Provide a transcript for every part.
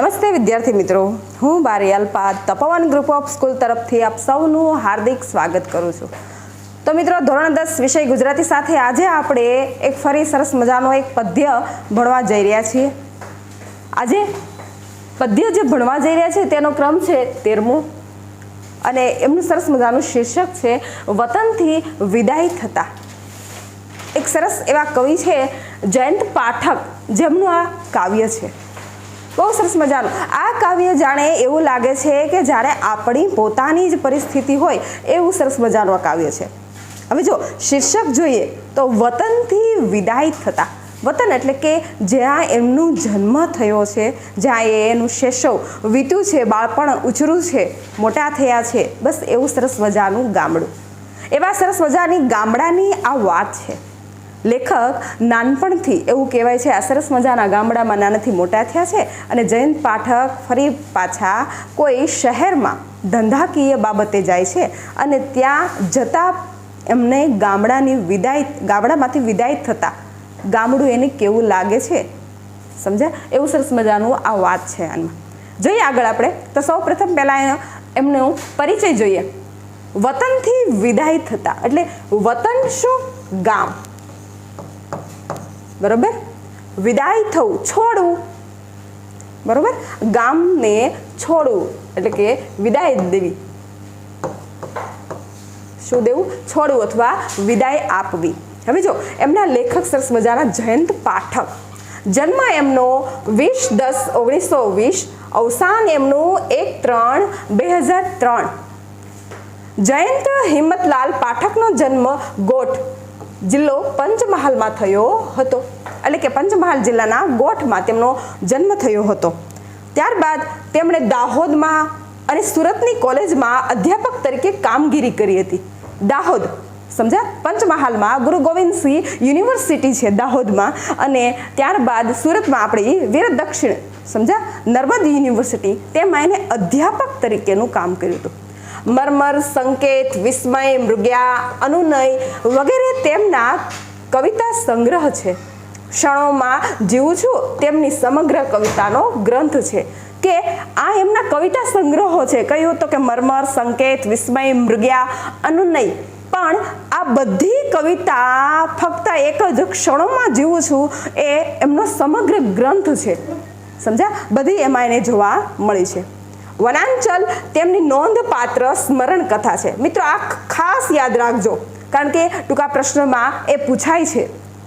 નમસ્તે વિદ્યાર્થી મિત્રો, હું બારિયાલ પાદ તપોવન ગ્રુપ ઓફ સ્કૂલ તરફથી આપ સૌનું હાર્દિક સ્વાગત કરું છું। તો મિત્રો, ધોરણ 10 વિષય ગુજરાતી સાથે આજે આપણે એક ફરી સરસ મજાનો એક પદ્ય ભણવા જઈ રહ્યા છીએ। આજે પદ્ય જે ભણવા જઈ રહ્યા છે તેનો ક્રમ છે 13મો અને એમનું સરસ મજાનું શીર્ષક છે વતનથી વિદાય થતા। એક સરસ એવા કવિ છે જયંત પાઠક, જેમનું આ કાવ્ય છે। બહુ સરસ મજાનું આ કાવ્ય જાણે એવું લાગે છે કે જ્યારે આપણી પોતાની જ પરિસ્થિતિ હોય એવું સરસ મજાનું આ કાવ્ય છે। હવે જો શીર્ષક જોઈએ તો વતનથી વિદાય થતા। વતન એટલે કે જ્યાં એમનું જન્મ થયો છે, જ્યાં એનું શૈશવ વીત્યું છે, બાળપણ ઉછર્યું છે, મોટા થયા છે, બસ એવું સરસ મજાનું ગામડું। એવા સરસ મજાની ગામડાની આ વાત છે। લેખક નાનપણથી એવું કહેવાય છે આ સરસ મજાના ગામડામાં નાનાથી મોટા થયા છે અને જયંત પાઠક ફરી પાછા કોઈ શહેરમાં ધંધાકીય બાબતે જાય છે અને ત્યાં જતાં એમને ગામડામાંથી વિદાય થતા ગામડું એને કેવું લાગે છે, સમજ્યા? એવું સરસ મજાનું આ વાત છે। આમાં જોઈએ આગળ આપણે તો સૌ પ્રથમ પહેલાં એમનો પરિચય જોઈએ। વતનથી વિદાય થતા એટલે વતન શું? ગામ, બરોબર? વિદાય થવું, છોડવું, બરોબર? ગામને છોડવું એટલે કે વિદાય દેવી। શું દેવું? છોડવું અથવા વિદાય આપવી। હવે જો એમના લેખક સરસ મજાના જયંત પાઠક, જન્મ એમનો 20-10-1920, અવસાન એમનું 1-3-2003। જયંત હિંમતલાલ પાઠકનો જન્મ ગોઠ જિલ્લો પંચમહાલમાં થયો હતો, એટલે કે પંચમહાલ જિલ્લાના ગોઠમાં તેમનો જન્મ થયો હતો। ત્યારબાદ તેમણે દાહોદમાં અને સુરતની કોલેજમાં અધ્યાપક તરીકે કામગીરી કરી હતી। દાહોદ, સમજ્યા? પંચમહાલમાં ગુરુ ગોવિંદસિંહ યુનિવર્સિટી છે દાહોદમાં, અને ત્યારબાદ સુરતમાં આપણી વીર દક્ષિણ, સમજ્યા, નર્મદ યુનિવર્સિટી, તેમાં એને અધ્યાપક તરીકેનું કામ કર્યું હતું। મર્મર, સંકેત, વિસ્મય, મૃગ્યા, અનુનય વગેરે તેમના કવિતા સંગ્રહ છે। ક્ષણોમાં જીવું છું તેમની સમગ્ર કવિતાનો ગ્રંથ છે કે આ એમના કવિતા સંગ્રહો છે। કહ્યું તો કે મર્મર, સંકેત, વિસ્મય, મૃગ્યા, અનુનય, પણ આ બધી કવિતા ફક્ત એક જ ક્ષણોમાં જીવું છું એ એમનો સમગ્ર ગ્રંથ છે, સમજ્યા? બધી એમાં એને જોવા મળી છે। વનાંચલ તેમની નોંધપાત્ર સ્મરણ કથા છે। મિત્રો, આ ખાસ યાદ રાખજો, કારણ કે ટૂંકા પ્રશ્નમાં એ પૂછાય છે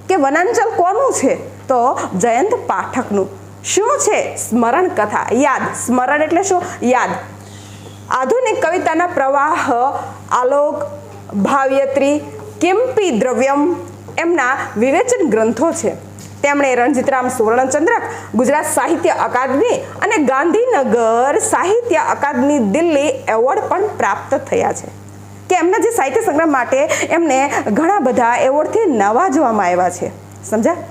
કે વનાંચલ કોનું છે? તો જયંત પાઠકનું। શું છે? સ્મરણ કથા, યાદ। સ્મરણ એટલે શું? યાદ। આધુનિક કવિતાના પ્રવાહ, આલોક, ભાવ્યત્રી, કિંપી દ્રવ્યમ એમના વિવેચન ગ્રંથો છે। તેમણે રણજીતરામ સુવર્ણચંદ્રક, ગુજરાત સાહિત્ય અકાદમી અને ગાંધીનગર સાહિત્ય અકાદમી દિલ્હી એવોર્ડ પણ પ્રાપ્ત થયા છે, કે એમના જે સાહિત્ય સંગ્રહ માટે એમને ઘણા બધા એવોર્ડથી નવાજવામાં આવ્યા છે, સમજ્યા?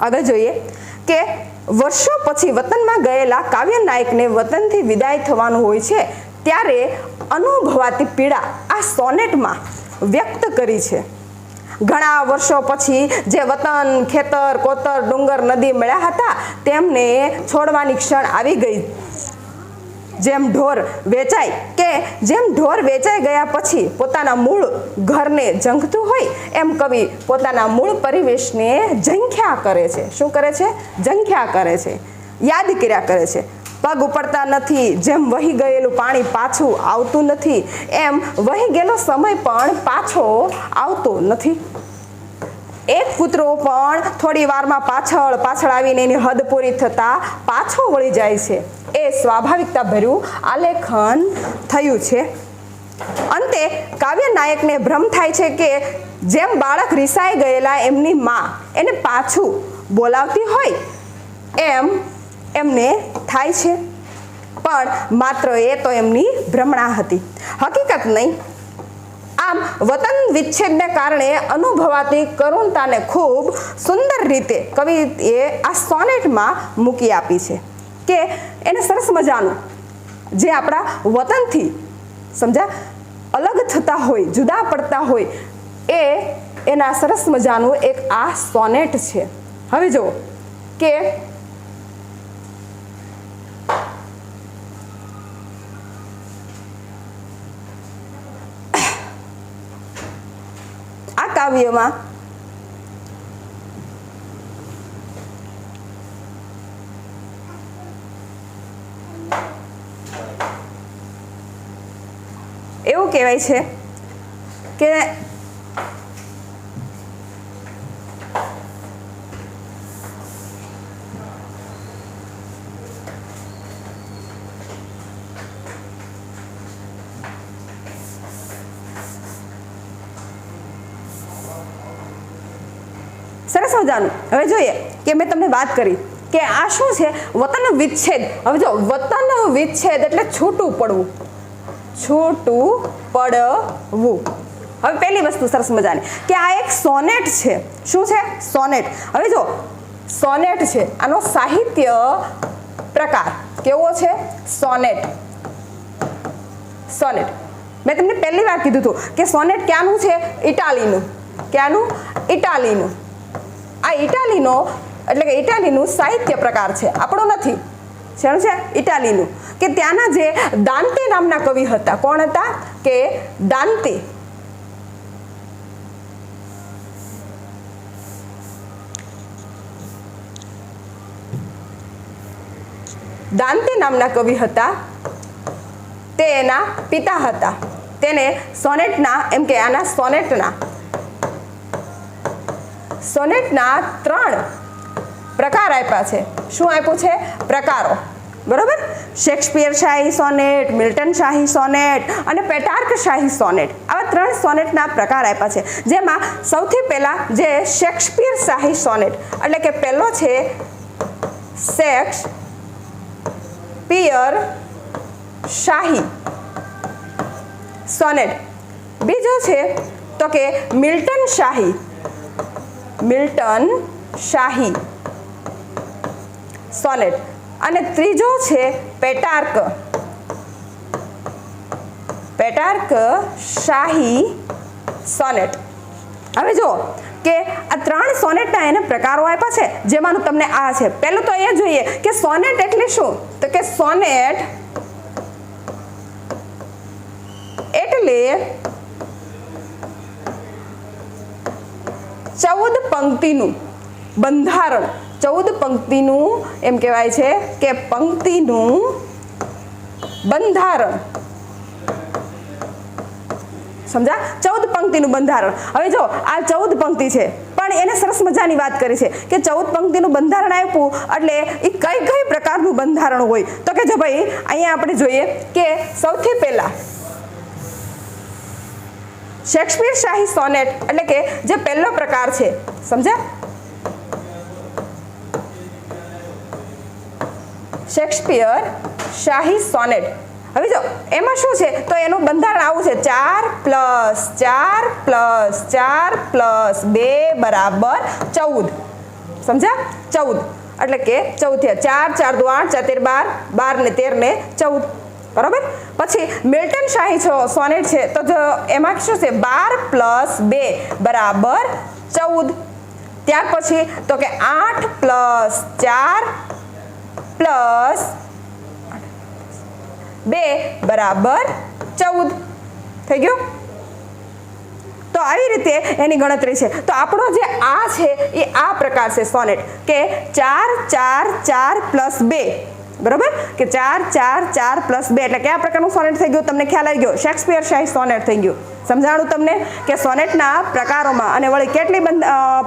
આગળ જોઈએ કે વર્ષો પછી વતનમાં ગયેલા કાવ્ય નાયકને વતનથી વિદાય થવાનું હોય છે ત્યારે અનુભવાતી પીડા આ સોનેટમાં વ્યક્ત કરી છે। ઘણા વર્ષો પછી જે વતન, ખેતર, કોતર, ડુંગર, નદી મળ્યા હતા તેમને છોડવાની ક્ષણ આવી ગઈ। જેમ ઢોર વેચાઈ ગયા પછી પોતાના મૂળ ઘરને ઝંખતું હોય એમ કવિ પોતાના મૂળ પરિવેશને ઝંખ્યા કરે છે। શું કરે છે? ઝંખ્યા કરે છે, યાદ કર્યા કરે છે। પગ ઉપડતા નથી, જેમ વહી ગયેલું પાણી પાછું આવતું નથી એમ વહી ગયેલો સમય પણ પાછો આવતો નથી। એક કૂતરો પણ થોડી વારમાં પાછળ આવીને એની હદ પૂરી થતા પાછો વળી જાય છે। એ સ્વાભાવિકતા ભર્યું આલેખન થયું છે। અંતે કાવ્ય નાયકને ભ્રમ થાય છે કે જેમ બાળક રિસાઈ ગયેલા એમની માં એને પાછું બોલાવતી હોય એમ એમને થાય છે, પણ માત્ર એ તો એમની ભ્રમણા હતી, હકીકત નહીં। આમ વતન વિચ્છેદને કારણે અનુભવાતી કરુણતાને ખૂબ સુંદર રીતે કવિએ આ સોનેટમાં મૂકી આપી છે કે એને સરસ મજાનું જે આપણા વતનથી, સમજ્યા, અલગ થતા હોય, જુદા પડતા હોય એ એના સરસ મજાનું એક આ સોનેટ છે। હવે જુઓ કે કાવ્યમાં એવું કહેવાય છે કે સરસ મજાનું. હવે જોઈએ કે મેં તમને વાત કરી કે આ શું છે, વતન વિચ્છેદ. હવે જો વતન વિચ્છેદ એટલે છૂટું પડવું, છૂટું પડવું. હવે પહેલી વસ્તુ સરસ મજાની કે આ એક સોનેટ છે. શું છે? સોનેટ. હવે જો સોનેટ છે, આનો સાહિત્ય પ્રકાર કેવો છે? સોનેટ. સોનેટ મેં તમને પહેલી વાર કીધું હતું કે સોનેટ ક્યાંનું છે? ઇટાલીનું. ક્યાંનું? ઇટાલીનું. આ ઇટાલીનો એટલે કે ઇટાલીનું સાહિત્ય પ્રકાર છે, આપણો નથી. શું છે? ઇટાલીનું. કે ત્યાંના જે દાંતે નામના કવિ હતા. કોણ હતા? કે દાંતે. દાંતે નામના કવિ હતા, તે એના પિતા હતા. તેને સોનેટના એમ કે આના સોનેટના 3 પ્રકાર આપ્યા છે. શું આપ્યું છે? પ્રકારો. બરોબર. શેક્સપિયર શાહી સોનેટ, મિલ્ટન શાહી સોનેટ અને પેટાર્ક શાહી સોનેટ. આવા 3 સોનેટના પ્રકાર આપ્યા છે. જેમાં સૌથી પહેલા જે શેક્સપિયર શાહી સોનેટ એટલે કે પહેલો છે શેક્સપિયર શાહી સોનેટ. બીજો છે તો કે મિલ્ટન શાહી સોનેટ. અને ત્રીજો છે પેટાર્ક શાહી સોનેટ. હવે જો કે આ 3 સોનેટના એને પ્રકારો આપ્યા છે, જેમાંનું તમને આ છે. પહેલું તો એ જોઈએ કે સોનેટ એટલે શું? તો કે સોનેટ એટલે 14 પંક્તિનું બંધારણ. 14 પંક્તિનું એમ કહેવાય છે કે પંક્તિનું બંધારણ. સમજા? 14 પંક્તિનું બંધારણ. હવે જો આ 14 પંક્તિ છે, પણ એને સરસ મજાની વાત કરી છે કે 14 પંક્તિનું બંધારણ આપ્યું એટલે એ કઈ પ્રકારનું બંધારણ હોય. તો કે જો ભાઈ અહીંયા આપણે જોઈએ કે સૌથી પહેલા શેક્સપિયર શાહી સોનેટ એટલે કે જે પહેલો પ્રકાર છે. સમજ્યા? શેક્સપિયર શાહી સોનેટ. હવે જો એમાં શું છે તો એનું બંધારણ આવું છે 4+4+4+2 બરાબર 14. સમજ્યા? 14 એટલે કે 14 4 4 2 8 4 13 12 ને 13 ને 14. બરાબર. પછી મિલ્ટન શાહી સોનેટ છે તો એમાં શું છે 12+2 બરાબર 14. ત્યાર પછી તો કે 8+4+2 બરાબર 14 થઈ ગયું. તો આવી રીતે એની ગણતરી છે. તો આપણો જે આ છે એ આ પ્રકાર છે સોનેટ કે 4+4+2. બરાબર કે 4+4+2 એટલે કયા પ્રકારનું સોનેટ થઈ ગયું? તમને ખ્યાલ આવી ગયો? શેક્સપિયર શાહી સોનેટ થઈ ગયું. સમજાણું તમને કે સોનેટના પ્રકારોમાં અને વળી કેટલી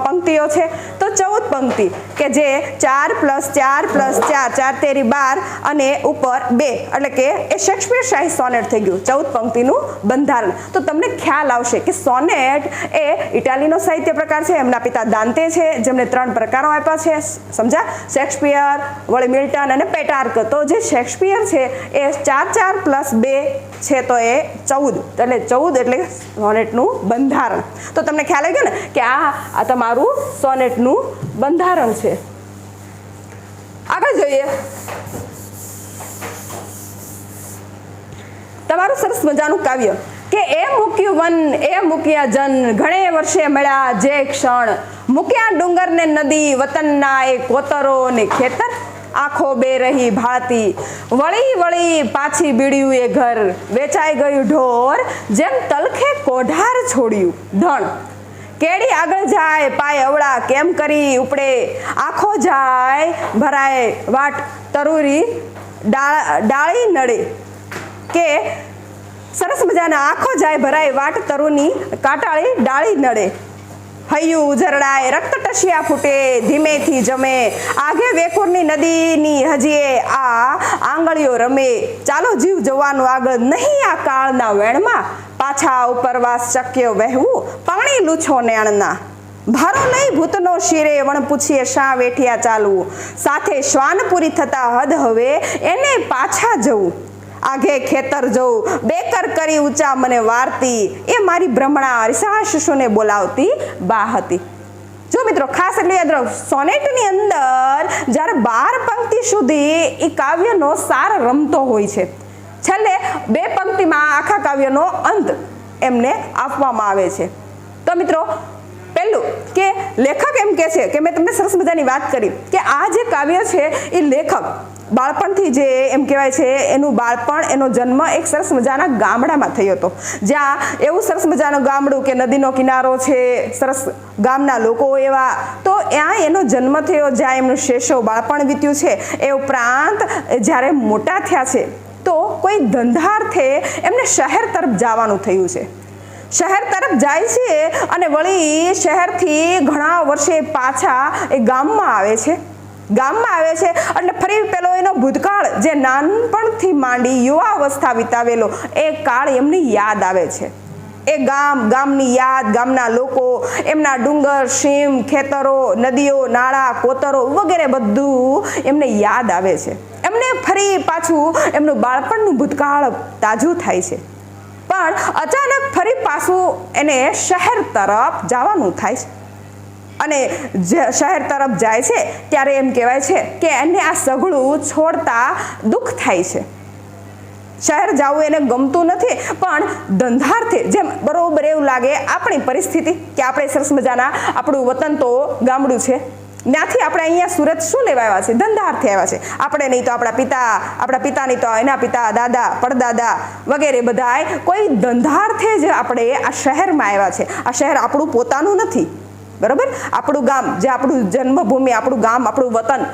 પંક્તિઓ છે? તો 14 પંક્તિ કે જે 4+4+4 4 તેરી 12 અને ઉપર 2 એટલે કે એ શેક્સપિયર શાહી સોનેટ થઈ ગયું. 14 પંક્તિનું બંધારણ. તો તમને ખ્યાલ આવશે કે સોનેટ એ ઇટાલીનો સાહિત્ય પ્રકાર છે. એમના પિતા દાંતે છે જેમણે 3 પ્રકારો આપ્યા છે. સમજા? શેક્સપિયર, વળી મિલ્ટન અને પેટાર્ક. તો જે શેક્સપિયર છે એ 4+4+2 છે તો એ 14 એટલે 14 એટલે સોનેટનું બંધારણ. તો તમને ખ્યાલ આવી ગયો ને કે આ તમારું સોનેટનું બંધારણ છે. આગળ જોઈએ તમારું સરસ મજાનું કાવ્ય કે એ મૂક્યું વન એ મૂક્યા જન ઘણે વર્ષે મળ્યા જે ક્ષણ મૂક્યા ડુંગર ને નદી વતનના એ કોતરો ને ખેતર આંખો બે રહી ભાળતી વળી વળી પાછી બીડ્યું એ ઘર વેચાઈ ગયું ઢોર જેમ તલખે કોઢાર છોડ્યું ધણ. કેડી આગળ જાય પાય અવળા કેમ કરી ઉપડે, આખો જાય ભરાય વાટ તરુરી ડાળી નડે, કે સરસ મજાના આખો જાય ભરાય વાટ તરુની કાટાળી ડાળી નડે, હૈયું ઉજરડાય રક્ત ટસિયા ફૂટે ધીમેથી જમે, આગે વેકુરની નદીની હજીએ આ આંગળીઓ રમે, ચાલો જીવ જવાનું આગળ નહીં આ કાળના વેણમાં, પાછા ઉપરવાસ શક્ય વહેવું પાણી લૂછો નેણના, ભારો નહીં ભૂતનો શિરે વણ પૂછીએ શા વેઠિયા ચાલવું, સાથે શ્વાન પૂરી થતા હદ હવે એને પાછા જવું, આઘે ખેતર જવું બેકર કરી ઊંચા મને વારતી, એ મારી ભ્રમણા અરીસા શિશુને બોલાવતી બા હતી. જો મિત્રો ખાસ એટલે યાદ રાખો, સોનેટની અંદર જ્યારે 12 પંક્તિ સુધી એ કાવ્યનો સાર રમતો હોય છે, છેલ્લે 2 પંક્તિમાં આખા કાવ્યનો અંત એમને આપવામાં આવે છે. તો મિત્રો પહેલું કે લેખક એમ કહે છે કે મેં તમને સરસ મજાની વાત કરી કે આ જે કાવ્ય છે એ લેખક બાળપણથી જે એમ કહેવાય છે એનું બાળપણ, એનો જન્મ એક સરસ મજાના ગામડામાં થયો હતો, જ્યાં એવું સરસ મજાનું ગામડું કે નદીનો કિનારો છે, સરસ ગામના લોકો એવા, તો ત્યાં એનો જન્મ થયો, જ્યાં એમનું શૈશવ બાળપણ વીત્યું છે. એ ઉપરાંત જ્યારે મોટા થયા છે તો કોઈ ધંધાર્થે એમને શહેર તરફ જવાનું થયું છે. શહેર તરફ જાય છે અને વળી શહેરથી ઘણા વર્ષે પાછા એ ગામમાં આવે છે. એટલે ફરી પેલો એનો ભૂતકાળ જે નાનપણથી માંડી યુવાવસ્થા વિતાવેલો એ કાળ એમની યાદ આવે છે. એ ગામની યાદ, ગામના લોકો, એમના ડુંગર, સીમ, ખેતરો, નદીઓ, નાળા, કોતરો વગેરે બધું એમને યાદ આવે છે. એમને ફરી પાછું એમનું બાળપણનું ભૂતકાળ તાજું થાય છે. પણ અચાનક ફરી પાછું એને શહેર તરફ જવાનું થાય છે, અને શહેર તરફ જાય છે ત્યારે એમ કહેવાય છે કે એને આ સઘળું છોડતા દુઃખ થાય છે. શહેર જવું એને ગમતું નથી, પણ ધંધાર્થે જેમ બરોબર એવું લાગે આપણી પરિસ્થિતિ કે આપણે સરસ મજાના આપણું વતન તો ગામડું છે, ત્યાંથી આપણે અહીંયા સુરત શું લેવા આવ્યા છે? ધંધાર્થે આવ્યા છે. આપણે નહીં તો આપણા પિતા નહીં તો એના પિતા, દાદા, પડદાદા વગેરે બધાય કોઈ ધંધાર્થે જ આપણે આ શહેરમાં આવ્યા છે. આ શહેર આપણું પોતાનું નથી, બરાબર? આપણું ગામ, જે આપણું જન્મભૂમિ, આપણું ગામ, આપણું વતન,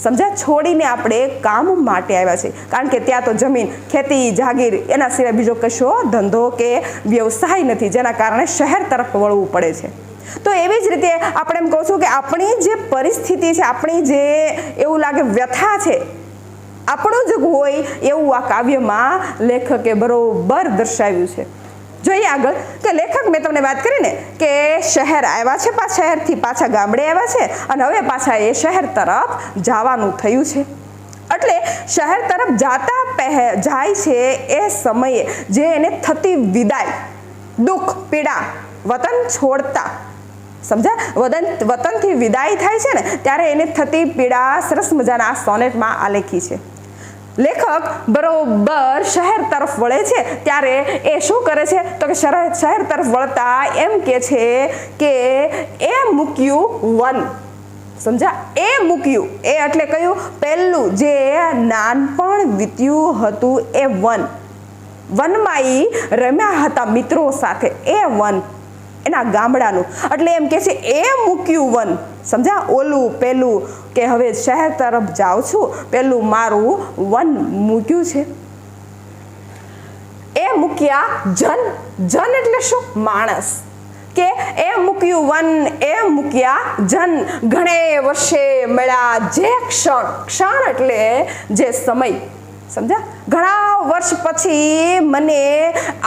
સમજ્યા, છોડીને આપણે કામ માટે આવ્યા છે. કારણ કે ત્યાં તો જમીન, ખેતી, જાગીર એના સિવાય બીજો કશો ધંધો કે વ્યવસાય નથી, જેના કારણે શહેર તરફ વળવું પડે છે. તો એવી જ રીતે આપણે એમ કહું છું કે આપણી જે પરિસ્થિતિ છે, આપણી જે એવું લાગે વ્યથા છે, આપણું જ હોય એવું આ કાવ્યમાં લેખકે બરોબર દર્શાવ્યું છે. જોઈએ આગળ કે લેખક, મેં તમને વાત કરી ને કે શહેર આવ્યા છે, શહેરથી પાછા ગામડે આવ્યા છે, અને હવે પાછા એ શહેર તરફ જવાનું થયું છે. એટલે શહેર તરફ જાય છે એ સમયે જે એને થતી વિદાય, દુઃખ, પીડા, વતન છોડતા, સમજ્યા, વતનથી વિદાય થાય છે ને ત્યારે એને થતી પીડા સરસ મજાના આ સોનેટમાં આલેખી છે. લેખક બરોબર શહેર તરફ વળે છે ત્યારે એ શું કરે છે તો કે શહેર તરફ વળતા એમ કે છે કે એ મૂક્યું વન, સમજ્યા, એ મૂક્યું, એ એટલે કયું? પહેલું જે નાનપણ વીત્યું હતું એ વનમાં ઈ રમ્યા હતા મિત્રો સાથે, એ વન એના ગામડાનું. એટલે એમ કે છે એ મૂક્યું વન, સમજ્યા, ઓલું પેલું કે હવે શહેર તરફ જાઉં છું, પેલું મારું વન મૂક્યું છે. એ મૂક્યા જન એટલે શું? માણસ. કે એ મૂક્યું વન, એ મૂક્યા જન, ઘણે વર્ષે મળ્યા જે ક્ષણ એટલે જે સમય, સમજ્યા, ઘણા વર્ષ પછી મને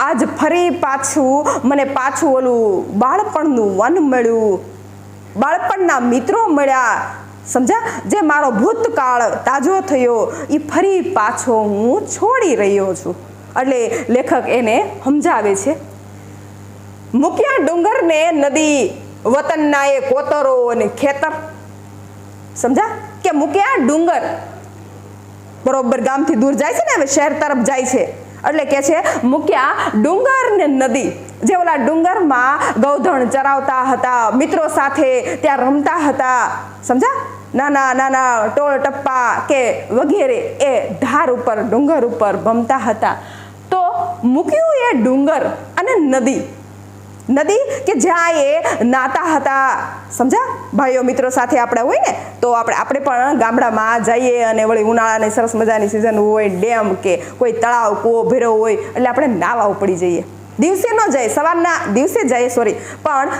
આજ ફરી પાછું ઓલું બાળપણનું વન મળ્યું, બાળપણના મિત્રો મળ્યા, સમજ્યા, જે મારો ભૂતકાળ તાજો થયો એ ફરી પાછો હું છોડી રહ્યો છું. એટલે લેખક એને સમજાવે છે, મૂક્યા ડુંગર ને નદી, વતનના એ કોતરો અને ખેતર, સમજ્યા, કે મૂક્યા ડુંગર, બરોબર ગામથી દૂર જાય છે ને, હવે શહેર તરફ જાય છે, એટલે કે છે મૂક્યા ડુંગર ને નદી. જે ઓલા ડુંગરમાં ગૌધણ ચરાવતા હતા, મિત્રો સાથે ત્યાં રમતા હતા, સમજ્યા, નાના નાના ટોળ ટપ્પા કે વગેરે એ ધાર ઉપર, ડુંગર ઉપર ભમતા હતા. તો મૂક્યું એ ડુંગર અને નદી. નદી કે જ્યાં એ નાતા હતા, સમજા ભાઈઓ મિત્રો સાથે આપણે હોય ને તો આપણે પણ ગામડામાં જઈએ અને વળી ઉનાળાની સરસ મજાની સિઝન હોય, ડેમ કે કોઈ તળાવ કૂવો ભર્યો હોય એટલે આપણે નાવા ઉપડી જઈએ. દિવસે ન જાય, સવારના દિવસે જઈએ પણ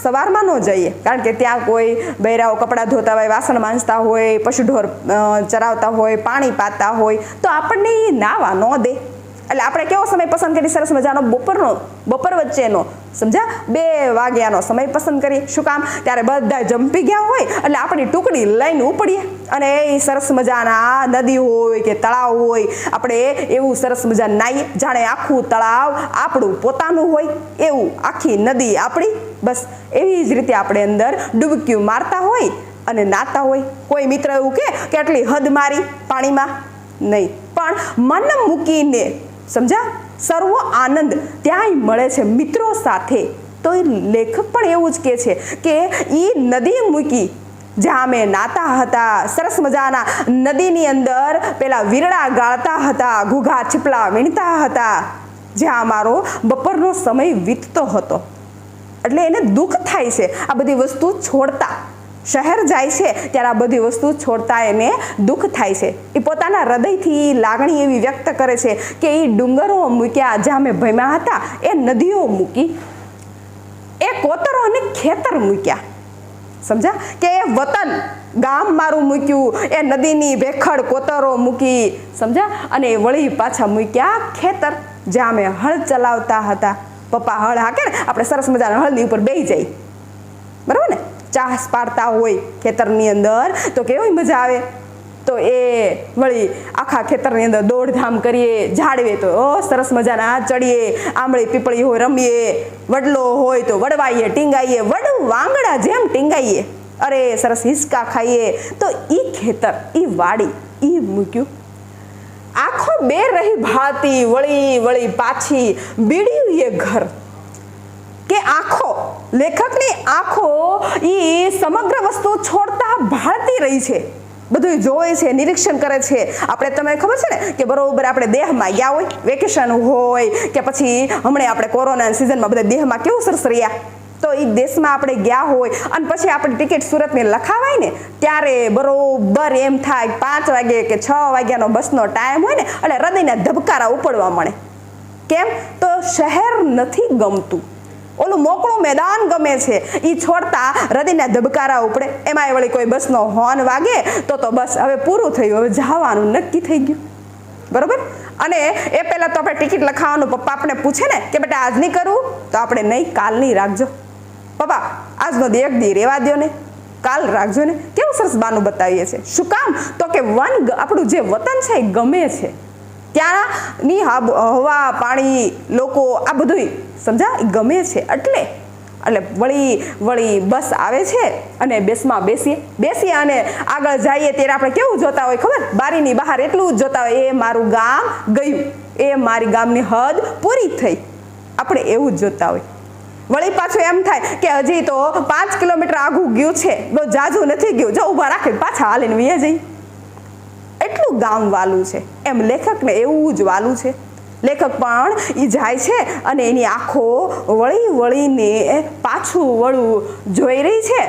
સવારમાં ન જઈએ, કારણ કે ત્યાં કોઈ બૈરાઓ કપડાં ધોતા હોય, વાસણ માંજતા હોય, પશુ ઢોર ચરાવતા હોય, પાણી પાતા હોય તો આપણને એ નાવા ન દે. એટલે આપણે કેવો સમય પસંદ કરી? સરસ મજાનો બપોર વચ્ચેનો, સમજા 2 વાગ્યાનો સમય પસંદ કરી. શું કામ? ત્યારે બધા જંપી ગયા હોય એટલે આપણી ટુકડી લઈને ઉપડીએ અને એ સરસ મજાના નદી હોય કે તળાવ હોય, આપણે એવું સરસ મજા નાહીએ જાણે આખું તળાવ આપણું પોતાનું હોય એવું, આખી નદી આપણી. બસ એવી જ રીતે આપણે અંદર ડૂબકીઓ મારતા હોય અને નાતા હોય. કોઈ મિત્ર એવું કે આટલી હદ મારી પાણીમાં? નહીં, પણ મન મૂકીને, સમજા, સર્વ આનંદ ત્યાંય મળે છે મિત્રો સાથે. તો એ લેખક પણ એવું જ કહે છે કે એ નદી મૂકી જ્યાં અમે નાતા હતા, સરસ મજાના નદીની અંદર પેલા વીરડા ગાળતા હતા, ઘૂઘા છીપલા વીણતા હતા, જ્યાં અમારો બપોરનો સમય વીતતો હતો. એટલે એને દુઃખ થાય છે આ બધી વસ્તુ છોડતા. શહેર જાય છે ત્યારે આ બધી વસ્તુ છોડતા એને દુઃખ થાય છે. એ પોતાના હૃદયથી લાગણી એવી વ્યક્ત કરે છે કે એ ડુંગરો મૂક્યા જ્યાં અમે ભમ્યા હતા, એ નદીઓ મૂકી, એ કોતરો અને ખેતર મૂક્યા, સમજા, કે એ વતન ગામ મારું મૂક્યું, એ નદીની ભેખડ કોતરો મૂકી, સમજા, અને વળી પાછા મૂક્યા ખેતર જ્યાં અમે હળ ચલાવતા હતા. પપ્પા હળ હાકે ને, આપણે સરસ મજાના હળની ઉપર બેસી જાય, બરાબર ને, ચાસ પાડતા હોય ખેતરની અંદર તો કેવી મજા આવે. તો એ વળી આખા ખેતરની અંદર દોડધામ કરીએ, ઝાડવે તો સરસ મજાના ચડીએ, આંબળી પીપળી હોય રમીએ, વડલો હોય તો વડવાઈએ, ટીંગાઈએ, વાંગડા જેમ ટીંગાઈએ, અરે સરસ હિસકા ખાઈએ. તો ઈ ખેતર, ઈ વાડી, ઈ મૂક્યું. આખો બે રહી ભાતી, વળી પાછી બીડ્યું એ ઘર. કે આંખો, લેખકની આંખો ઈ સમગ્ર વસ્તુ છોડતા ભાળતી રહી છે, બધું જોવે છે, નિરીક્ષણ કરે છે. આપણે, તમને ખબર છે ને કે બરોબર આપણે દેહમાં ગયા હોય, વેકેશન હોય કે પછી હમણાં આપણે કોરોના સિઝનમાં બધા દેહમાં કેવું સરસ રહ્યા, તો એ દેશમાં આપણે ગયા હોય અને પછી આપણી ટિકિટ સુરતની લખાવાય ને ત્યારે બરોબર એમ થાય 5 વાગે કે 6 વાગ્યાનો બસનો ટાઈમ હોય ને એટલે હૃદયના ધબકારા ઉપડવા મળે. કેમ? તો શહેર નથી ગમતું, ઓલું મોકળું મેદાન ગમે છે. એ છોડતા હૃદયના ધબકારા ઉપડે. એમાં વળી કોઈ બસનો હોર્ન વાગે તો બસ હવે પૂરું થયું, હવે જવાનું નક્કી થઈ ગયું, બરોબર. અને એ પહેલા તો આપણે ટિકિટ લખાવવાનું પપ્પા આપણે પૂછે ને કે બેટા આજ નહીં કરવું, તો આપણે નહીં, કાલની રાખજો પપ્પા, આજનો એક દી રેવા દો ને, કાલ રાખજો ને. કેવું સરસ બાનું બતાવીએ છીએ. શું કામ? તો કે આપણું જે વતન છે એ ગમે છે, ત્યાંની હવા, પાણી, લોકો, આ બધું, સમજા, એ ગમે છે. એટલે વળી બસ આવે છે અને બસમાં બેસીએ અને આગળ જઈએ ત્યારે આપણે કેવું જોતા હોય ખબર? બારીની બહાર એટલું જ જોતા હોય, એ મારું ગામ ગયું, એ મારી ગામની હદ પૂરી થઈ, આપણે એવું જ જોતા હોય. વળી પાછું એમ થાય કે હજી તો 5 કિલોમીટર આઘું ગયું છે, બહુ જાજુ નથી ગયું, જો ઊભા રાખી પાછા હાલીને વયા જઈ. એટલું ગામ વાલું છે. એમ લેખકને એવું જ વાલું છે. લેખક પણ એ જાય છે અને એની આંખો વળીને પાછું વળું જોઈ રહી છે.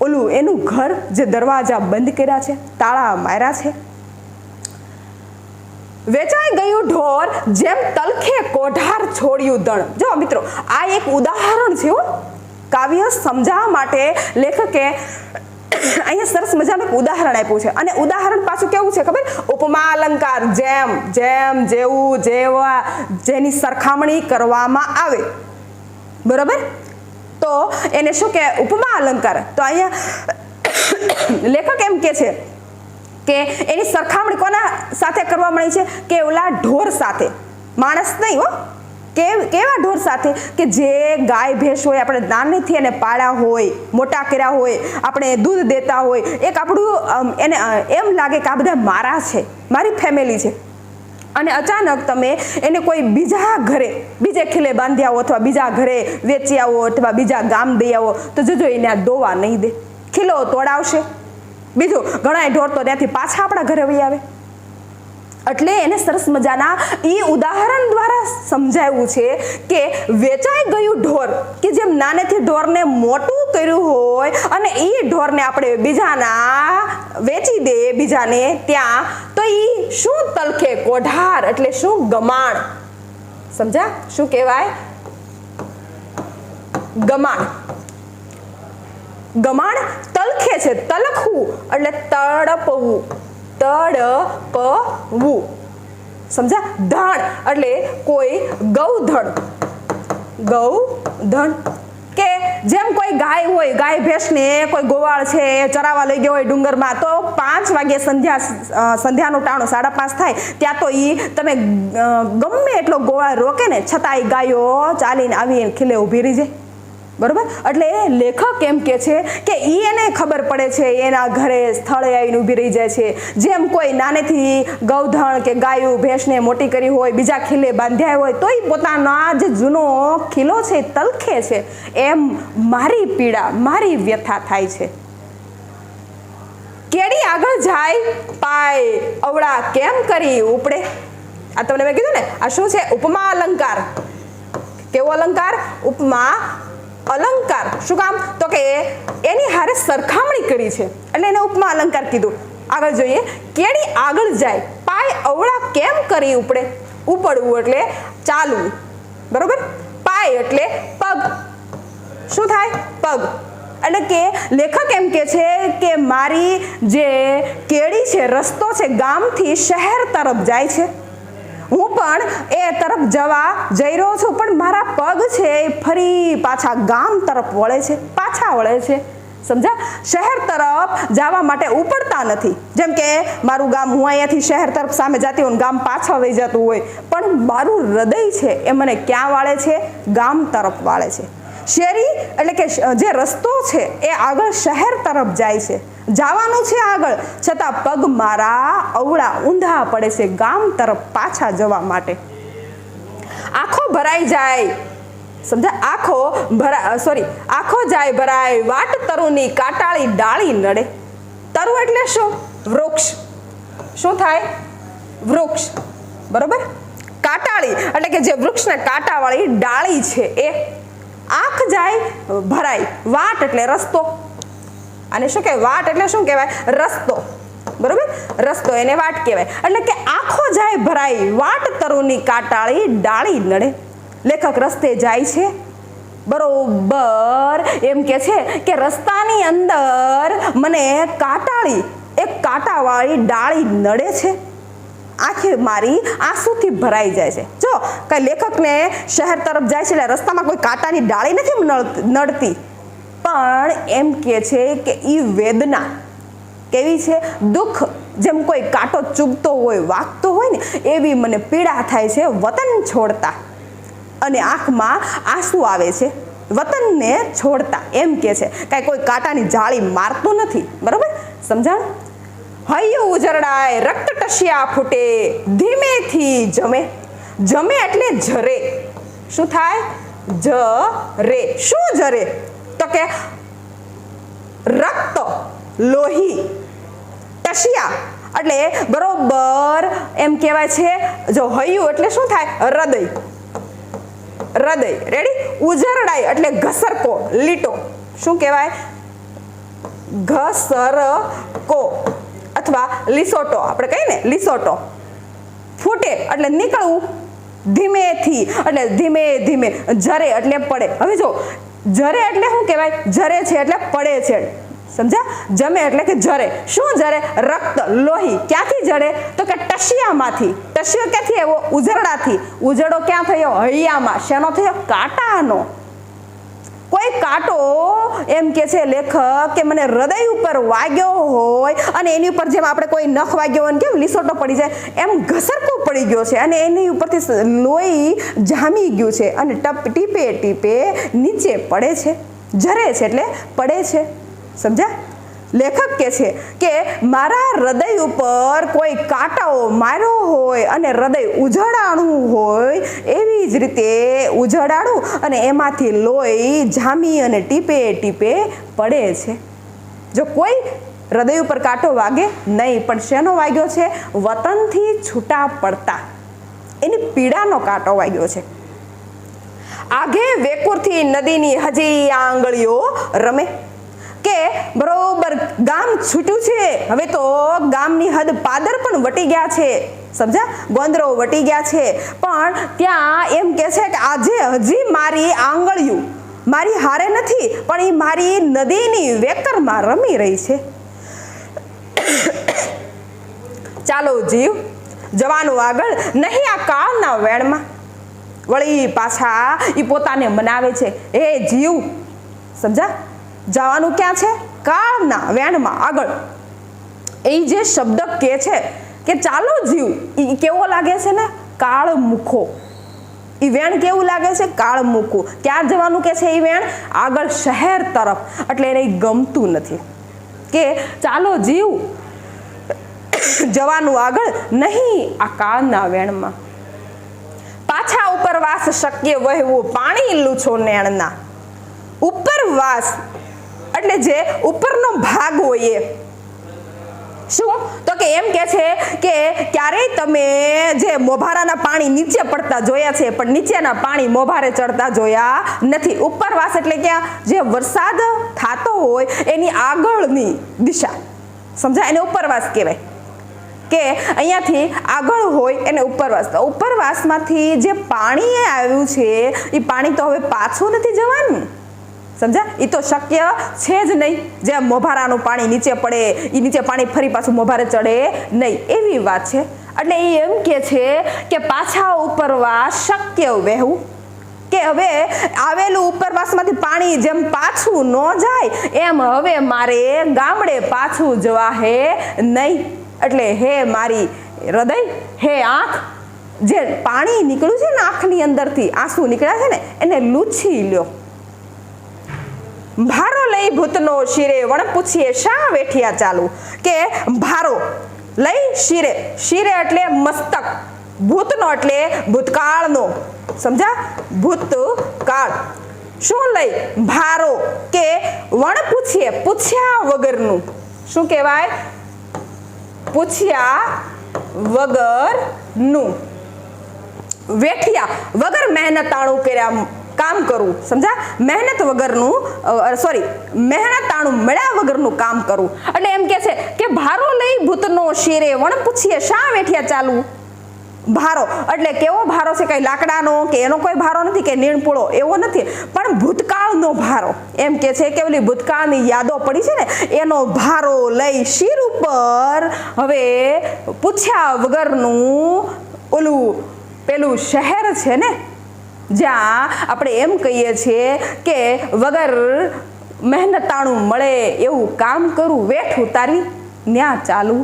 ઓલું એનું ઘર જે દરવાજા બંધ કર્યા છે, તાળા માર્યા છે. વેચાઈ ગયું ઢોર જેમ તલખે કોઢાર છોડ્યું દણ. જો મિત્રો, આ એક ઉદાહરણ છે. કાવ્ય સમજાવવા માટે લેખકે અહીંયા સરસ મજાનું એક ઉદાહરણ આપ્યું છે. અને ઉદાહરણ પાછું કેવું છે ખબર? ઉપમા અલંકાર, જેમ, જેવું, જેવા, જેની સરખામણી કરવામાં આવે, બરાબર. તો એને શું કે? ઉપમા અલંકાર. તો અહીંયા લેખક એમ કે છે કે એની સરખામણી કોના સાથે કરવા મળી છે? કે ઓલા ઢોર સાથે, માણસ નહીં હો. કેવા ઢોર સાથે? કે જે ગાય ભેંસ હોય, આપણે નાનીથી એને પાળ્યા હોય, મોટા કર્યા હોય, આપણે દૂધ દેતા હોય, એક આપણું એને એમ લાગે કે આ બધા મારા છે, મારી ફેમિલી છે. અને અચાનક તમે એને કોઈ બીજા ઘરે, બીજે ખીલે બાંધી આવો અથવા બીજા ઘરે વેચી આવો અથવા બીજા ગામ દઈ આવો તો જોજો એને આ દોવા નહીં દે, ખીલો તોડાવશે. બીજું, ઘણા ઢોર તો ત્યાંથી પાછા આપણા ઘરે વહી આવે. એટલે એને સરસ મજાના એ ઉદાહરણ દ્વારા સમજાવ્યું છે કે વેચાઈ ગયું ઢોર કે જેમ નાનેથી ઢોરને મોટું કર્યું હોય અને એ ઢોરને આપણે બીજાના વેચી દે બીજાને ત્યાં તો એ શું તલખે કોઢાર એટલે શું ગમાણ સમજ્યા શું કહેવાય ગમાણ ગમાણ તલખે છે તલખવું એટલે તડપવું તડપવું સમજ્યા ધણ એટલે કોઈ ગૌધન કે જેમ કોઈ ગાય હોય ગાય ભેંસને કોઈ ગોવાળ છે ચરાવવા લઈ ગયો હોય ડુંગરમાં તો 5 વાગે સંધ્યાનું ટાણું 5:30 થાય ત્યાં તો ઈ તમે ગમે એટલો ગોવાળ રોકે ને છતાં ઈ ગાયો ચાલીને આવીને ખીલે ઊભી રહી જાય બરોબર એટલે લેખક એમ કે છે કે ઈ એને ખબર પડે છે એના ઘરે સ્થળે આવીને ઊભી રહી જાય છે જેમ કોઈ નાનેથી ગૌધણ કે ગાયું ભેંસને મોટી કરી હોય બીજા ખીલે બાંધ્યા હોય તોય પોતાના જે જૂનો ખીલો છે તલખે છે એમ મારી પીડા મારી વ્યથા થાય છે કેડી આગળ જાય પાય અવળા કેમ કરી ઉપડે આ તમને મેં કીધું ને આ શું છે ઉપમા અલંકાર કેવો અલંકાર ઉપમા અલંકાર શું કામ તો કે એની હારે સરખામણી કરી છે એટલે એને ઉપમા અલંકાર કીધું આગળ જોઈએ કેડી આગળ જાય પાય અવળા કેમ કરી ઉપડે ઉપડવું એટલે ચાલવું બરોબર પાય એટલે પગ શું થાય પગ એટલે કે લેખક એમ કે છે કે મારી જે કેડી છે રસ્તો છે ગામથી શહેર તરફ જાય છે હું પણ એ તરફ જવા જઈ રહ્યો છું પણ મારા પગ છે ફરી પાછા ગામ તરફ વળે છે પાછા વળે છે સમજા શહેર તરફ જવા માટે ઉપડતા નથી જેમ કે મારું ગામ હું અહીંયાથી શહેર તરફ સામે જતી હોય ગામ પાછળ વહી જતું હોય પણ મારું હૃદય છે એ મને ક્યાં વાળે છે ગામ તરફ વાળે છે શેરી એટલે કે જે રસ્તો છે એ આગળ શહેર તરફ જાય છે જવાનું છે આગળ છતાં પગ મારા અવળા ઊંધા પડે છે ગામ તરફ પાછા જવા માટે આંખો ભરાઈ જાય સમજા આંખો જાય ભરાય વાટ તરુની કાટાળી ડાળી નડે તરુ એટલે શું વૃક્ષ શું થાય વૃક્ષ બરોબર કાટાળી એટલે કે જે વૃક્ષને કાંટાવાળી ડાળી છે એ આંખ જાય ભરાય વાટ એટલે રસ્તો અને શું કહેવાય વાટ એટલે શું કહેવાય રસ્તો બરોબર રસ્તો એને વાટ કહેવાય એટલે કે આંખો જાય ભરાય વાટ તરુની કાંટાળી ડાળી નડે લેખક રસ્તે જાય છે બરોબર એમ કે છે કે રસ્તાની અંદર મને કાંટાળી એક કાંટાવાળી ડાળી નડે છે આંખે મારી આંસુથી ભરાઈ જાય છે જો કઈ લેખકને શહેર તરફ જાય છે એટલે રસ્તામાં કોઈ કાંટાની ડાળી નથી નડતી પણ એમ કે છે કે ઈ વેદના કેવી છે દુઃખ જેમ કોઈ કાંટો ચૂભતો હોય વાગતો હોય ને એવી મને પીડા થાય છે વતન છોડતા અને આંખમાં આંસુ આવે છે વતનને છોડતા એમ કે છે કાંઈ કોઈ કાંટાની જાળી મારતું નથી બરોબર સમજાણ હૈયું ઉજરડાય રક્ત ટસિયા ફૂટે ધીમેથી જમે જમે એટલે જરે શું થાય જરે શું જરે તો કે રક્ત લોહી ટસિયા એટલે બરોબર એમ કહેવાય છે જો હૈયું એટલે શું થાય હૃદય રેડી ઉજરડાય એટલે ઘસરકો લીટો શું કહેવાય ઘસરકો અથવા લીસોટો આપણે કહીએ ને લીસોટો ફૂટે એટલે નીકળવું ધીમેથી એટલે ધીમે ધીમે જરે એટલે પડે હવે જો જરે એટલે શું કહેવાય જરે છે એટલે પડે છે સમજ્યા જમે એટલે કે જરે શું જરે રક્ત લોહી ક્યાંથી જરે તો કે ટસિયામાંથી ટસિયો ક્યાંથી આવ્યો ઉજરડાથી ઉજરડો ક્યાં થયો હૈયામાં શેનો થયો કાંટાનો કોઈ કાંટો એમ કે છે લેખક કે મને હૃદય ઉપર વાગ્યો હોય અને એની ઉપર જેમ આપણે કોઈ નખ વાગ્યો હોય કેમ લીસોટો પડી જાય એમ ઘસરકો પડી ગયો છે અને એની ઉપરથી લોહી જામી ગયું છે અને ટીપે ટીપે નીચે પડે છે જરે છે એટલે પડે છે સમજ્યા લેખક કે છે કે મારા હૃદય ઉપર કોઈ કાંટાઓ માર્યો હોય અને હૃદય ઉજળાણું હોય એવી જ રીતે ઉજળાણું અને એમાંથી લોહી જામી અને ટીપે ટીપે પડે છે જો કોઈ હૃદય ઉપર કાંટો વાગે નહીં, પણ શેનો વાગ્યો છે? વતનથી છૂટા પડતા એની પીડાનો કાંટો વાગ્યો છે. આગે વેકુરથી નદીની હજી આંગળીઓ રમે, કે બરોબર ગામ છૂટ્યું છે, હવે તો ગામની હદ પાદર પણ વટી ગયા છે, સમજા, ગોંદરો વટી ગયા છે, પણ ત્યાં એમ કે છે કે આજે હજી મારી આંગળીયું મારી હારે નથી, પણ એ મારી નદીની વેકરમાં રમી રહી છે. ચાલો જીવ જવાનું આગળ, નહીં આ કાળના વેણમાં. વળી પાછા એ પોતાને મનાવે છે, એ જીવ સમજા, જવાનું ક્યાં છે? કાળના વેણમાં આગળ. એ જે શબ્દ કે છે કે ચાલો જીવ, એ કેવો લાગે છે ને? કાળ મુખો. એ વેણ કેવું લાગે છે? કાળ મૂકું. ક્યાં જવાનું કે છે એ વેણ? આગળ શહેર તરફ. એટલે એને ગમતું નથી કે ચાલો જીવ જવાનું આગળ, નહીં આ કાળના વેણમાં. પાછા ઉપરવાસ શક્ય વહેવું પાણી લૂછો નેણના. ઉપરવાસ એટલે જે ઉપરનો ભાગ હોય એ શું? તો કે એમ કે છે કે ક્યારેય તમે જે મોભારાના પાણી નીચે પડતા જોયા છે, પણ નીચેના પાણી મોભારે ચડતા જોયા નથી. ઉપરવાસ એટલે ક્યાં? જે વરસાદ થતો હોય એની આગળની દિશા, સમજાય, એને ઉપરવાસ કહેવાય. કે અહીંયાથી આગળ હોય એને ઉપરવાસ. ઉપરવાસમાંથી જે પાણી આવ્યું છે એ પાણી તો હવે પાછું નથી જવાનું, સમજા, એ તો શક્ય છે જ નહીં. જે મોભારાનું પાણી નીચે પડે એ નીચે પાણી ફરી પાછું મોભારે ચડે નહીં, એવી વાત છે. એટલે એ એમ કે છે કે પાછા ઉપરવાસ શક્ય વહેવું, કે હવે આવેલું ઉપરવાસમાંથી પાણી જેમ પાછું ન જાય એમ હવે મારે ગામડે પાછું જવા હે નહીં. એટલે હે મારી હૃદય, હે આંખ, જે પાણી નીકળ્યું છે ને આંખની અંદરથી, આંસુ નીકળ્યા છે ને, એને લૂછી લ્યો. ભારો લઈ ભૂતનો શિરે વણ પૂછીએ શા વેઠિયા ચાલુ. કે ભારો લઈ શિરે, શિરે એટલે મસ્તક, ભૂતનો એટલે ભૂતકાળનો, સમજા, ભૂતકાળ. શું લઈ? ભારો, કે વણ પૂછીએ, પૂછ્યા વગરનું. શું કહેવાય? પૂછ્યા વગરનું. વેઠિયા વગર મહેનતાણું કર્યા કામ કરવું, સમજા, મહેનત વગરનું, સોરી, મહેનતાણું મળ્યા વગરનું કામ કરવું. એટલે એમ કે છે કે ભારો લઈ ભૂતનો શિરે વણ પૂછીએ શા વેઠિયા ચાલુ. ભારો એટલે કેવો ભારો છે? કઈ લાકડાનો કે એનો કોઈ ભારો નથી, કે નીણપુળો એવો નથી, પણ ભૂતકાળનો ભારો. એમ કે છે કે ઓલી ભૂતકાળની યાદો પડી છે ને એનો ભારો લઈ શિર ઉપર હવે પૂછ્યા વગરનું ઓલું પેલું શહેર છે ને, જ્યાં આપણે એમ કહીએ છીએ કે વગર મહેનતાણું મળે એવું કામ કરું, વેઠ ઉતારવી ન્યા ચાલુ.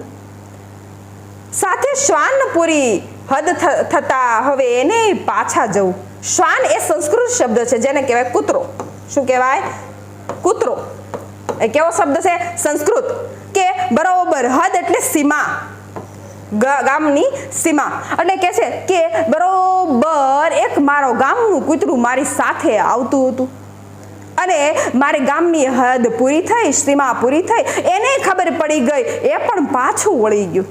સાથે શ્વાનપુરી હદ થતા હવે એને પાછા જવું. શ્વાન એ સંસ્કૃત શબ્દ છે જેને કહેવાય કૂતરો. શું કહેવાય? કૂતરો. એ કેવો શબ્દ છે? સંસ્કૃત. કે બરોબર હદ એટલે સીમા, ગામની સીમા. એટલે કે છે કે બરોબર એક મારો ગામનું કૂતરું મારી સાથે આવતું હતું અને મારી ગામની હદ પૂરી થઈ, સીમા પૂરી થઈ, એને ખબર પડી ગઈ, એ પણ પાછું વળી ગયું.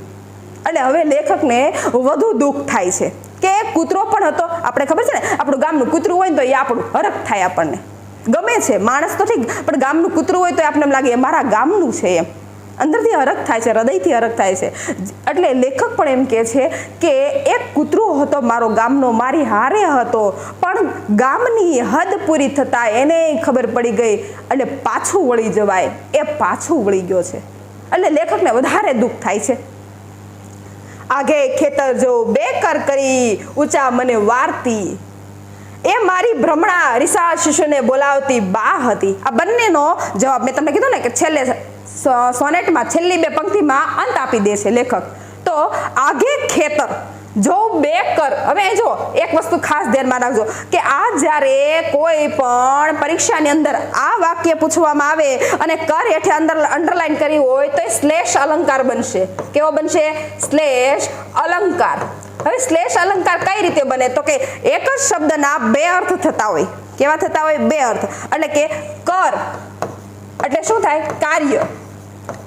એટલે હવે લેખકને વધુ દુઃખ થાય છે કે કૂતરો પણ હતો. આપણે ખબર છે ને, આપણું ગામનું કૂતરું હોય ને તો એ આપણું હરખ થાય, આપણને ગમે છે. માણસ તો ઠીક, પણ ગામનું કૂતરું હોય તો આપણને એમ લાગે એ મારા ગામનું છે, એમ અંદરથી હરખ થાય છે, હૃદયથી હરખ થાય છે. એટલે લેખક પણ એમ કહે છે કે એક કૂતરો હતો મારો ગામનો, મારી હારે હતો, પણ ગામની હદ પૂરી થતા એને ખબર પડી ગઈ અને પાછું વળી જવાય એ પાછું વળી ગયો છે. એટલે લેખકને વધારે દુઃખ થાય છે. આગે ખેતર જો બેકર કરી ઊંચા મને વારતી, એ મારી ભ્રમણા રીસા શિશુને બોલાવતી બા હતી. આ બંનેનો જવાબ મેં તમને કીધું ને કે છેલ્લે સોનેટમાં છેલ્લી બે પંક્તિમાં અંત આપી દે છે લેખક. તો આગે ખેતર જો બેકર. હવે જો એક વસ્તુ ખાસ ધ્યાનમાં રાખજો કે આ જ્યારે કોઈ પણ પરીક્ષાની અંદર આ વાક્ય પૂછવામાં આવે અને કર હેઠે અંડરલાઈન કરી હોય તો એ શ્લેષ અલંકાર બનશે. કેવો બનશે? શ્લેષ અલંકાર. હવે શ્લેષ અલંકાર કઈ રીતે બને? તો કે એક જ શબ્દના બે અર્થ થતા હોય. કેવા થતા હોય? બે અર્થ. એટલે કે કર એટલે શું થાય? કાર્ય.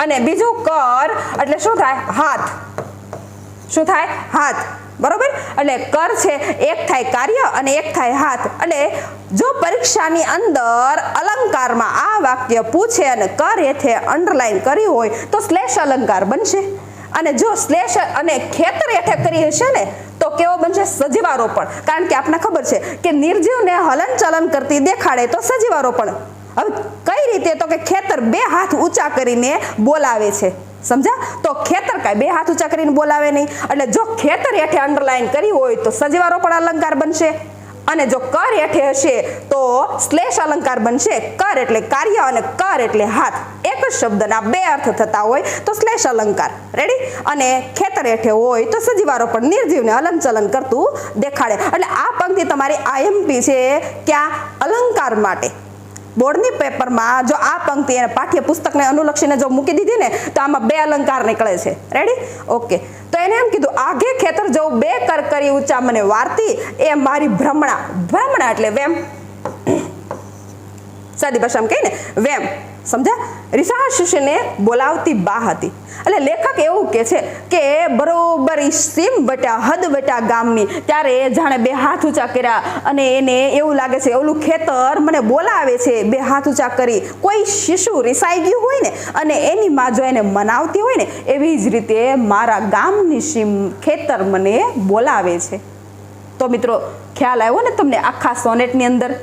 અને બીજું કર એટલે શું થાય? હાથ. શું થાય? હાથ. બરોબર. એટલે કર છે એક થાય કાર્ય અને એક થાય હાથ. એટલે જો પરીક્ષાની અંદર અલંકારમાં આ વાક્ય પૂછે અને કર હેઠે અંડરલાઈન કર્યું હોય તો શ્લેષ અલંકાર બનશે. અને જો શ્લેષ અને ખેતર હેઠે કરી હશે ને તો કેવો બનશે? સજીવારોપણ. કારણ કે આપણને ખબર છે કે નિર્જીવને હલન ચલન કરતી દેખાડે તો સજીવારોપણ. હવે કઈ રીતે? તો કે ખેતર બે હાથ ઊંચા કરીને બોલાવે છે. સમજા? તો ખેતર કાંઈ બે હાથ ઊંચા કરીને બોલાવે નહીં. એટલે જો ખેતર હેઠે અંડરલાઈન કરી હોય તો સજીવારોપણ અલંકાર બનશે. અને જો કર હેઠે હશે તો શ્લેષ અલંકાર બનશે. કર એટલે કાર્ય અને કર એટલે હાથ. એક જ શબ્દના બે અર્થ થતા હોય તો શ્લેષ અલંકાર. રેડી? અને ખેતર હેઠે હોય તો સજીવારોપણ નિર્જીવને હલનચલન કરતું દેખાડે. એટલે આ પંક્તિ તમારી આઈએમપી છે. ક્યાં? અલંકાર માટે. બોર્ડની પેપરમાં જો આ પંક્તિ અને પાઠ્યપુસ્તકને અનુલક્ષીને જો મૂકી દીધી ને તો આમાં બે અલંકાર નીકળે છે. રેડી? ઓકે. તો એને એમ કીધું, આઘે ખેતર જવું બે કર કરી ઊંચા મને વારતી એ મારી ભ્રમણા. ભ્રમણા એટલે વેમ. સાદી ભાષામાં કહીને વેમ. સમજા? રીસા શિષ્યને બોલાવતી બા હતી. એટલે લેખક એવું કે છે કે બરોબર સીમ વટા હદ વટા ગામની ત્યારે જાણે બે હાથ ઊંચા કર્યા અને એને એવું લાગે છે ઓલું ખેતર મને બોલાવે છે બે હાથ ઊંચા કરી. કોઈ શિશુ રિસાઈ ગયું હોય ને અને એની માં જો એને મનાવતી હોય ને એવી જ રીતે મારા ગામની સીમ ખેતર મને બોલાવે છે. તો મિત્રો ખ્યાલ આવ્યો ને તમને આખા સોનેટની અંદર?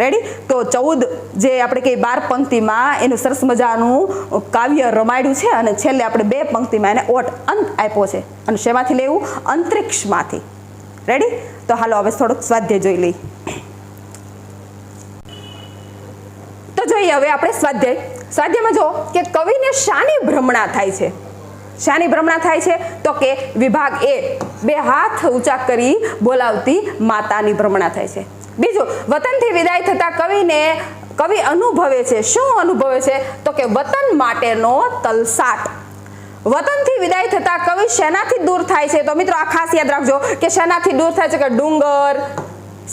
રેડી? તો 14 જે આપણે કઈ 12 પંક્તિમાં એનું સરસ મજાનું કાવ્ય રમાડ્યું છે અને છેલ્લે આપણે 2 પંક્તિમાં એને ઓટ અંત આપ્યો છે. અને શેમાંથી લેવું? અંતરિક્ષમાંથી. રેડી? તો હાલો હવે થોડુંક સ્વાધ્યાય જોઈ લઈએ. તો જોઈએ હવે આપણે સ્વાધ્યાય. સ્વાધ્યાયમાં જો કે કવિને શાની ભ્રમણા થાય છે? શાની ભ્રમણા થાય છે? તો કે વિભાગ એ બે હાથ ઊંચા કરી બોલાવતી માતાની ભ્રમણા થાય છે. બીજું, વતનથી વિદાય થતા કવિ અનુભવે છે. શું અનુભવે છે? તો કે વતન માટેનો તલસાટ. વતનથી વિદાય થતા કવિ શેનાથી દૂર થાય છે? તો મિત્રો આ ખાસ યાદ રાખજો કે શેનાથી દૂર થાય છે? કે ડુંગર,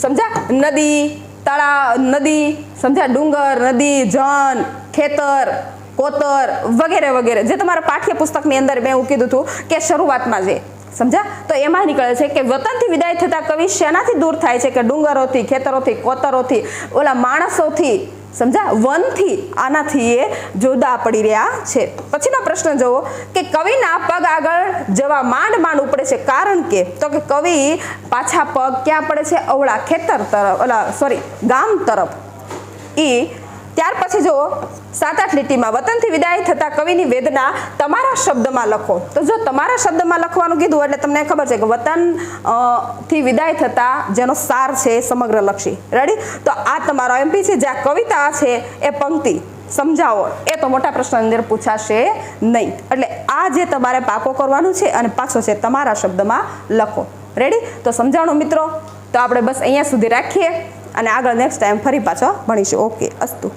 સમજા, નદી, તળાવ, નદી, સમજા, ડુંગર, નદી, જન, ખેતર, કોતર વગેરે વગેરે જે તમારા પાઠ્યપુસ્તકની અંદર મેં એવું કીધું હતું કે શરૂઆતમાં જે સમજા તો એમાં નીકળે છે કે વતનથી વિદાય થતા કવિ શેનાથી દૂર થાય છે? કે ડુંગરોથી, ખેતરોથી, કોતરોથી, ઓલા માણસોથી, સમજા, વનથી, આનાથી એ જુદા પડી રહ્યા છે. પછીનો પ્રશ્ન જુઓ કે કવિના પગ આગળ જવા માંડ માંડ ઉપડે છે. કારણ કે તો કે કવિ પાછા પગ ક્યાં પડે છે? અવળા ખેતર તરફ, ગામ તરફ. ત્યાર પછી જો 7-8 લીટીમાં વતનથી વિદાય થતા કવિની વેદના તમારા શબ્દમાં લખો. તો જો તમારા શબ્દમાં લખવાનું કીધું એટલે તમને ખબર છે કે વતન થી વિદાય થતા જેનો સાર છે સમગ્ર લક્ષી. રેડી? તો આ તમારો એમપી છે. જ્યાં કવિતા છે એ પંક્તિ સમજાવો એ તો મોટા પ્રશ્ન અંદર પૂછાશે નહીં. એટલે આ જે તમારે પાકો કરવાનું છે અને પાછો છે તમારા શબ્દમાં લખો. રેડી? તો સમજાણો મિત્રો? તો આપણે બસ અહીંયા સુધી રાખીએ અને આગળ નેક્સ્ટ ટાઈમ ફરી પાછો ભણીશું. ઓકે, અસ્તુ.